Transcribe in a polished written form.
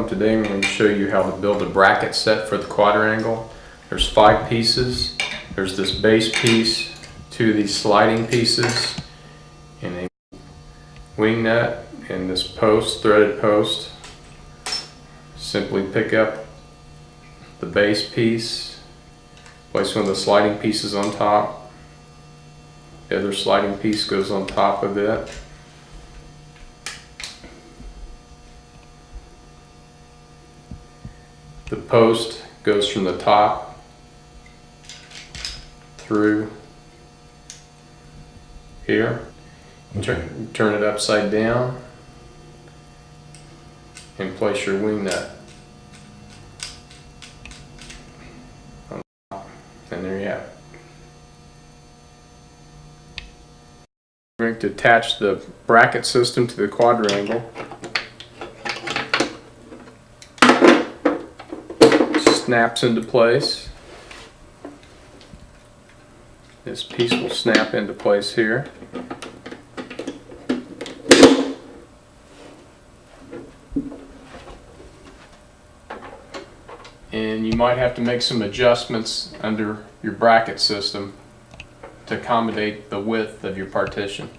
Today I'm going to show you how to build a bracket set for the quadrangle. There's 5 pieces. There's this base piece, 2 of these sliding pieces, and a wing nut, and this post, threaded post. Simply pick up the base piece, place one of the sliding pieces on top. The other sliding piece goes on top of it. The post goes from the top through here. Turn it upside down and place your wing nut on top, and there you have it. We're going to attach the bracket system to the quadrangle. Snaps into place. This piece will snap into place here. And you might have to make some adjustments under your bracket system to accommodate the width of your partition.